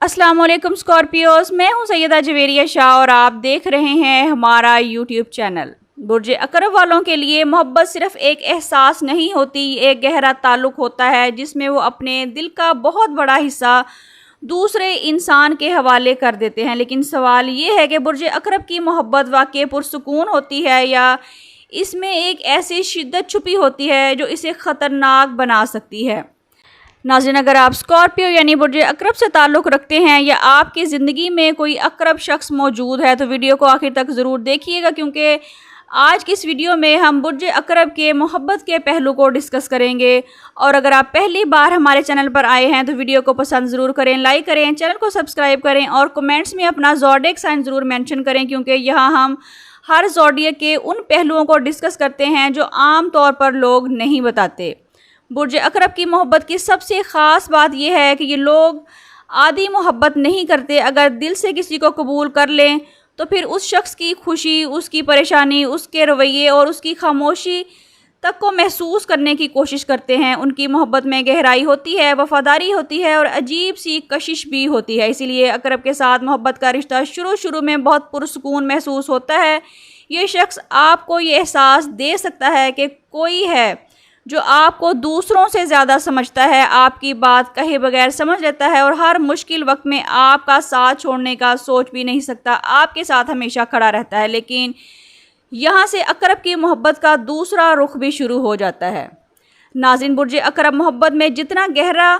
السلام علیکم اسکارپیوز، میں ہوں سیدہ جویریہ شاہ اور آپ دیکھ رہے ہیں ہمارا یوٹیوب چینل۔ برج اقرب والوں کے لیے محبت صرف ایک احساس نہیں ہوتی، ایک گہرا تعلق ہوتا ہے جس میں وہ اپنے دل کا بہت بڑا حصہ دوسرے انسان کے حوالے کر دیتے ہیں۔ لیکن سوال یہ ہے کہ برج اقرب کی محبت واقعی پرسکون ہوتی ہے یا اس میں ایک ایسی شدت چھپی ہوتی ہے جو اسے خطرناک بنا سکتی ہے۔ ناظرین، اگر آپ اسکارپیو یعنی برج اقرب سے تعلق رکھتے ہیں یا آپ کی زندگی میں کوئی اقرب شخص موجود ہے تو ویڈیو کو آخر تک ضرور دیکھیے گا، کیونکہ آج کی اس ویڈیو میں ہم برج اقرب کے محبت کے پہلو کو ڈسکس کریں گے۔ اور اگر آپ پہلی بار ہمارے چینل پر آئے ہیں تو ویڈیو کو پسند ضرور کریں، لائک کریں، چینل کو سبسکرائب کریں اور کمنٹس میں اپنا زوڈیک سائن ضرور مینشن کریں، کیونکہ یہاں ہم ہر زوڈیک کے ان پہلوؤں کو ڈسکس کرتے ہیں جو عام طور پر لوگ نہیں بتاتے۔ برج اقرب کی محبت کی سب سے خاص بات یہ ہے کہ یہ لوگ عادی محبت نہیں کرتے۔ اگر دل سے کسی کو قبول کر لیں تو پھر اس شخص کی خوشی، اس کی پریشانی، اس کے رویے اور اس کی خاموشی تک کو محسوس کرنے کی کوشش کرتے ہیں۔ ان کی محبت میں گہرائی ہوتی ہے، وفاداری ہوتی ہے اور عجیب سی کشش بھی ہوتی ہے۔ اسی لیے اقرب کے ساتھ محبت کا رشتہ شروع میں بہت پرسکون محسوس ہوتا ہے۔ یہ شخص آپ کو یہ احساس دے سکتا ہے کہ کوئی ہے جو آپ کو دوسروں سے زیادہ سمجھتا ہے، آپ کی بات کہے بغیر سمجھ لیتا ہے اور ہر مشکل وقت میں آپ کا ساتھ چھوڑنے کا سوچ بھی نہیں سکتا، آپ کے ساتھ ہمیشہ کھڑا رہتا ہے۔ لیکن یہاں سے اقرب کی محبت کا دوسرا رخ بھی شروع ہو جاتا ہے۔ ناظرین، برج اقرب محبت میں جتنا گہرا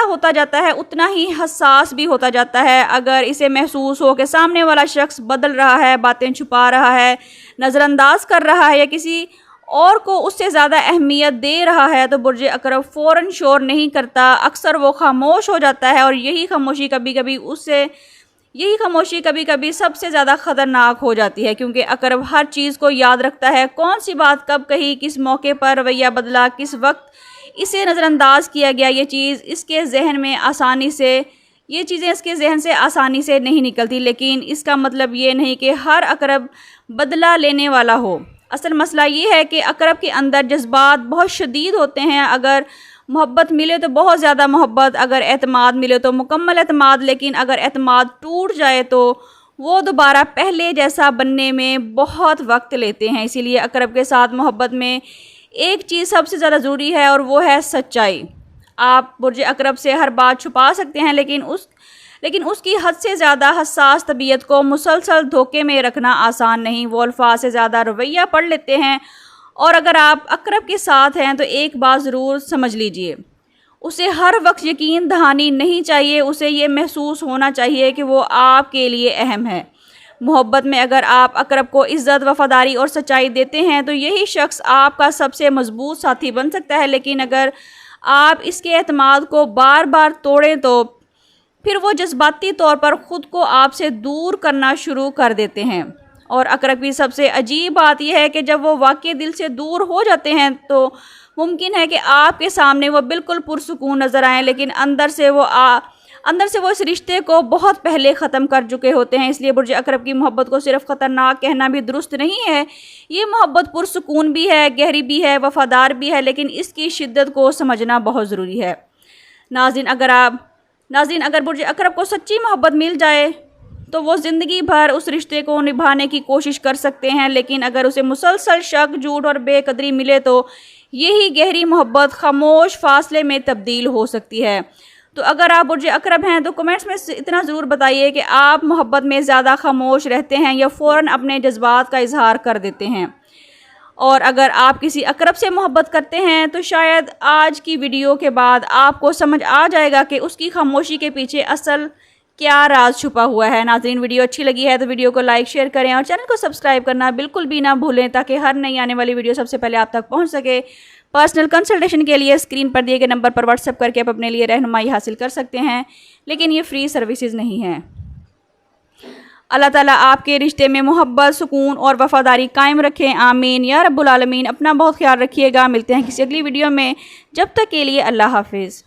ہوتا جاتا ہے اتنا ہی حساس بھی ہوتا جاتا ہے۔ اگر اسے محسوس ہو کہ سامنے والا شخص بدل رہا ہے، باتیں چھپا رہا ہے، نظر انداز کر رہا ہے یا کسی اور کو اس سے زیادہ اہمیت دے رہا ہے تو برج اقرب فوراً شور نہیں کرتا، اکثر وہ خاموش ہو جاتا ہے۔ اور یہی خاموشی کبھی سب سے زیادہ خطرناک ہو جاتی ہے، کیونکہ اقرب ہر چیز کو یاد رکھتا ہے، کون سی بات کب کہی، کس موقع پر رویہ بدلا، کس وقت اسے نظر انداز کیا گیا۔ یہ چیزیں اس کے ذہن سے آسانی سے نہیں نکلتی، لیکن اس کا مطلب یہ نہیں کہ ہر اقرب بدلہ لینے والا ہو۔ اصل مسئلہ یہ ہے کہ اقرب کے اندر جذبات بہت شدید ہوتے ہیں۔ اگر محبت ملے تو بہت زیادہ محبت، اگر اعتماد ملے تو مکمل اعتماد، لیکن اگر اعتماد ٹوٹ جائے تو وہ دوبارہ پہلے جیسا بننے میں بہت وقت لیتے ہیں۔ اسی لیے اقرب کے ساتھ محبت میں ایک چیز سب سے زیادہ ضروری ہے اور وہ ہے سچائی۔ آپ برج اقرب سے ہر بات چھپا سکتے ہیں، لیکن اس کی حد سے زیادہ حساس طبیعت کو مسلسل دھوکے میں رکھنا آسان نہیں۔ وہ الفاظ سے زیادہ رویہ پڑھ لیتے ہیں، اور اگر آپ اقرب کے ساتھ ہیں تو ایک بات ضرور سمجھ لیجئے، اسے ہر وقت یقین دہانی نہیں چاہیے، اسے یہ محسوس ہونا چاہیے کہ وہ آپ کے لیے اہم ہے۔ محبت میں اگر آپ اقرب کو عزت، وفاداری اور سچائی دیتے ہیں تو یہی شخص آپ کا سب سے مضبوط ساتھی بن سکتا ہے، لیکن اگر آپ اس کے اعتماد کو بار بار توڑیں تو پھر وہ جذباتی طور پر خود کو آپ سے دور کرنا شروع کر دیتے ہیں۔ اور اقرب کی سب سے عجیب بات یہ ہے کہ جب وہ واقعی دل سے دور ہو جاتے ہیں تو ممکن ہے کہ آپ کے سامنے وہ بالکل پرسکون نظر آئیں، لیکن اندر سے وہ اس رشتے کو بہت پہلے ختم کر چکے ہوتے ہیں۔ اس لیے برج اقرب کی محبت کو صرف خطرناک کہنا بھی درست نہیں ہے۔ یہ محبت پرسکون بھی ہے، گہری بھی ہے، وفادار بھی ہے، لیکن اس کی شدت کو سمجھنا بہت ضروری ہے۔ ناظرین، اگر برج اقرب کو سچی محبت مل جائے تو وہ زندگی بھر اس رشتے کو نبھانے کی کوشش کر سکتے ہیں، لیکن اگر اسے مسلسل شک، جھوٹ اور بے قدری ملے تو یہی گہری محبت خاموش فاصلے میں تبدیل ہو سکتی ہے۔ تو اگر آپ برج اقرب ہیں تو کمنٹس میں اتنا ضرور بتائیے کہ آپ محبت میں زیادہ خاموش رہتے ہیں یا فوراً اپنے جذبات کا اظہار کر دیتے ہیں۔ اور اگر آپ کسی اقرب سے محبت کرتے ہیں تو شاید آج کی ویڈیو کے بعد آپ کو سمجھ آ جائے گا کہ اس کی خاموشی کے پیچھے اصل کیا راز چھپا ہوا ہے۔ ناظرین، ویڈیو اچھی لگی ہے تو ویڈیو کو لائک، شیئر کریں اور چینل کو سبسکرائب کرنا بالکل بھی نہ بھولیں تاکہ ہر نئی آنے والی ویڈیو سب سے پہلے آپ تک پہنچ سکے۔ پرسنل کنسلٹیشن کے لیے اسکرین پر دیے گئے نمبر پر واٹس ایپ کر کے آپ اپنے لیے رہنمائی حاصل کر سکتے ہیں، لیکن یہ فری سروسز نہیں ہیں۔ اللہ تعالیٰ آپ کے رشتے میں محبت، سکون اور وفاداری قائم رکھیں، آمین یا رب العالمین۔ اپنا بہت خیال رکھیے گا، ملتے ہیں کسی اگلی ویڈیو میں، جب تک کے لیے اللہ حافظ۔